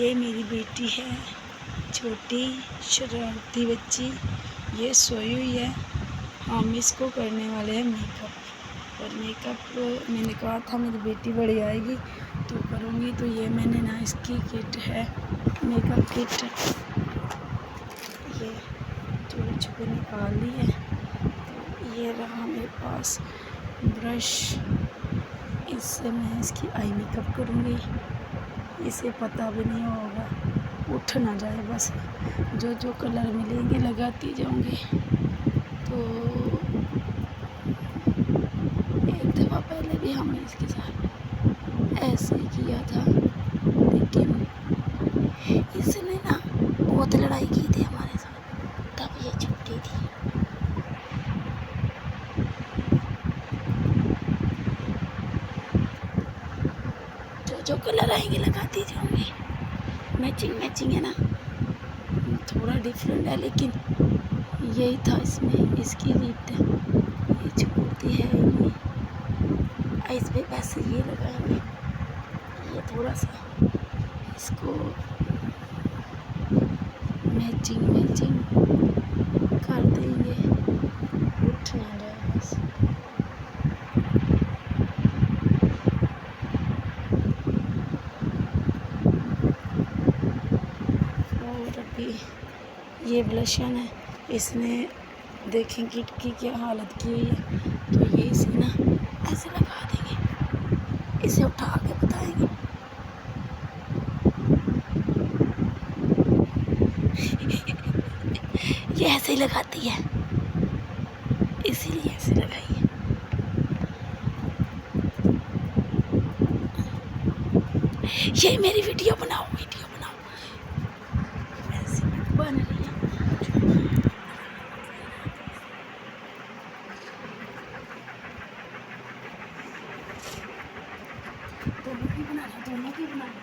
ये मेरी बेटी है, छोटी शरारती बच्ची, ये सोई हुई है। हम इसको करने वाले हैं मेकअप। और मेकअप मैंने कहा था मेरी बेटी बड़ी आएगी तो करूँगी। तो ये मैंने ना इसकी किट है, मेकअप किट, ये चूड़ी छुपे निकाल ली है। तो ये रहा मेरे पास ब्रश, इससे मैं इसकी आई मेकअप करूँगी। इसे पता भी नहीं होगा, उठ ना जाए, बस जो जो कलर मिलेंगे लगाती जाऊँगी। तो एक दफ़ा पहले भी हमने इसके साथ ऐसे ही किया था, लेकिन इसने ना बहुत लड़ाई की थी हमारे साथ, तब ये छुट्टी थी। जो जो कलर आएंगे लगाती जाऊँगी। मैचिंग मैचिंग है ना, थोड़ा डिफरेंट है लेकिन यही था इसमें इसकी रीट। ये छोड़ती है नहीं, इस पे पैसे ये लगाएंगे, ये थोड़ा सा इसको मैचिंग मैचिंग कर देंगे, उठ ना जाए बस। और अभी ये ब्लशन है, इसने देखें किट की क्या हालत की हुई है। तो ये इसे ना ऐसे लगा देंगे, इसे उठा के बताएंगे। ये ऐसे ही लगाती है, इसीलिए ऐसे लगाई है। ये मेरी वीडियो बनाओ, वीडियो बनाओ, ऐसे बन रही है। दोनों की बना रही, दोनों की बना रही।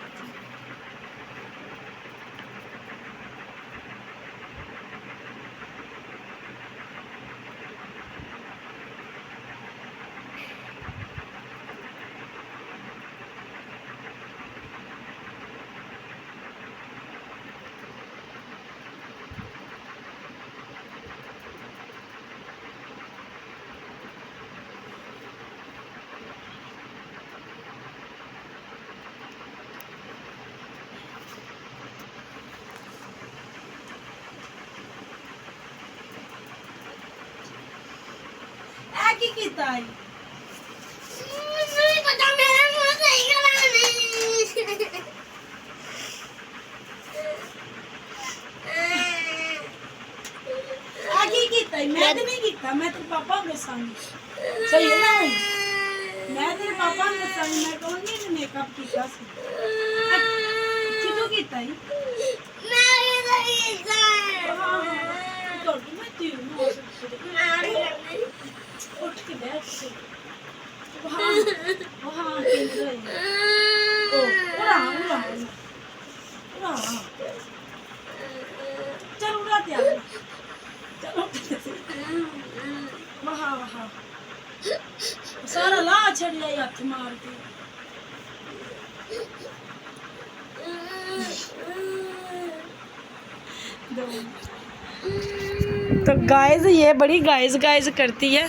की कीता है नहीं पता, मेरा मुंह सही करा नहीं। आगे कीता है, मैं तो नहीं कीता, मैं तेरे पापा को दसांगी। सही है ना भाई, मैं तेरे पापा को दसांगी, मैं कहूंगी कि मेकअप कीता सी। कितो कीता है मैं तो कीता है। हां तो मैं तीन हो सकती उठ के बैठ से वहाँ वहाँ केंद्र है। ओ उड़ा उड़ा उड़ा चल उड़ा दिया, चलो वहाँ वहाँ सारा ला छड़ लिया हाथ मार के। तो गाइस ये बड़ी गाइस करती है।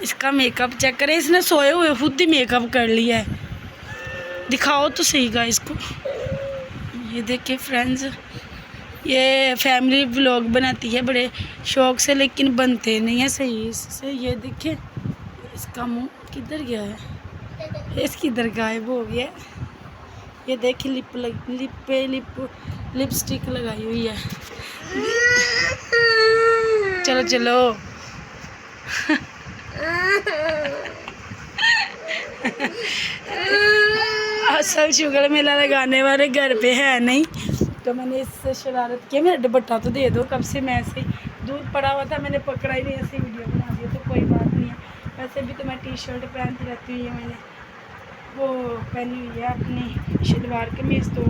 इसका मेकअप चेक करें, इसने सोए हुए खुद ही मेकअप कर लिया है। दिखाओ तो सही गाइस को। ये देखिए फ्रेंड्स, ये फैमिली व्लॉग बनाती है बड़े शौक से, लेकिन बनते नहीं है सही इससे। ये देखिए इसका मुंह किधर गया है, इसकी इधर गायब हो गया। ये देखिए लिपस्टिक लगाई हुई है। चलो चलो असल शुगर मेला लगाने वाले घर पे है नहीं, तो मैंने इससे शरारत की। मेरा दुपट्टा तो दे दो, कब से मैं ऐसे दूध पड़ा हुआ था, मैंने पकड़ा ही नहीं, ऐसे वीडियो बना दिया। तो कोई बात नहीं है, वैसे भी तो मैं टी शर्ट पहनती रहती हूँ। ये मैंने वो पहनी हुई है अपनी शलवार कमीज़, तो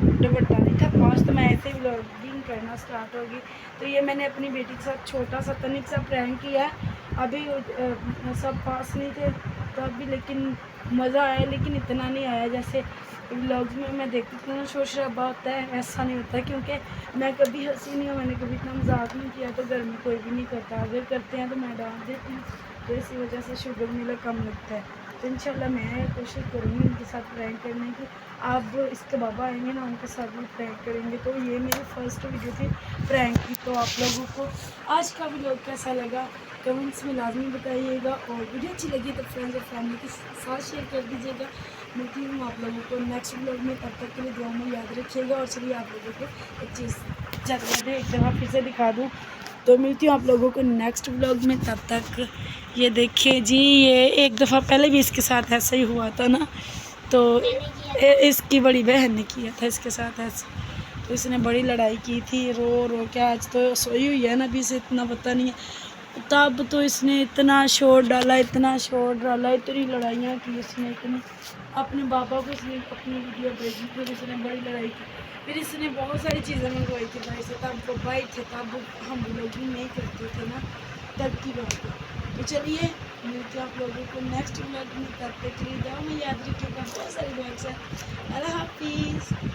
दुपट्टा नहीं था पास, तो मैं ऐसे ही व्लॉगिंग करना स्टार्ट होगी। तो ये मैंने अपनी बेटी के साथ छोटा सा तनिक सा प्रैंक किया। अभी सब पास नहीं थे तब भी, लेकिन मज़ा आया, लेकिन इतना नहीं आया जैसे व्लॉग्स में मैं देखती थी ना शोर शराबा होता है, ऐसा नहीं होता क्योंकि मैं कभी हंसी नहीं हूँ, मैंने कभी इतना मजाक नहीं किया, तो घर में कोई भी नहीं करता, अगर करते हैं तो मैं डांट देती हूँ, तो इसी वजह से शुगर मेरा कम लगता है। तो इंशाल्लाह मैं कोशिश करूँगी उनके साथ प्रैंक करने की। अब इसके बाबा आएंगे ना, उनके साथ भी प्रैंक करेंगे। तो ये मेरी फर्स्ट वीडियो थी प्रैंक की। तो आप लोगों को आज का व्लॉग कैसा लगा कमेंट्स में लाजमी बताइएगा, और वीडियो अच्छी लगी तो फ्रेंड्स और फैमिली के साथ शेयर कर दीजिएगा। मिलती हूँ आप लोगों को नेक्स्ट व्लॉग में, तब तक के लिए दुआ में याद रखिएगा। और चलिए आप लोगों को एक चीज़ जल्द एक दफ़ा फिर से दिखा दूँ, तो मिलती हूँ आप लोगों को नेक्स्ट व्लॉग में। तब तक ये देखिए जी, ये एक दफ़ा पहले भी इसके साथ ऐसा ही हुआ था ना, तो इसकी बड़ी बहन ने किया था इसके साथ ऐसे, तो इसने बड़ी लड़ाई की थी, रो रो के। आज तो सोई हुई है ना, अभी से इतना पता नहीं है, तब तो इसने इतना शोर डाला, इतना शोर डाला, इतनी लड़ाइयाँ की इसने, इतनी अपने पापा को इसने अपनी वीडियो भेजी, फिर इसने बड़ी लड़ाई की, फिर इसने बहुत सारी चीज़ें मंगवाई थी भाई से, तब वो भाई थे, तब हम लोग भी नहीं करते थे ना, तब की बात है। तो चलिए मिलते हैं आप लोगों को नेक्स्ट व्लॉग में, तब तक के लिए दुआ में याद रखिएगा, बहुत सारी दुआएं। अल्लाह हाफिज़।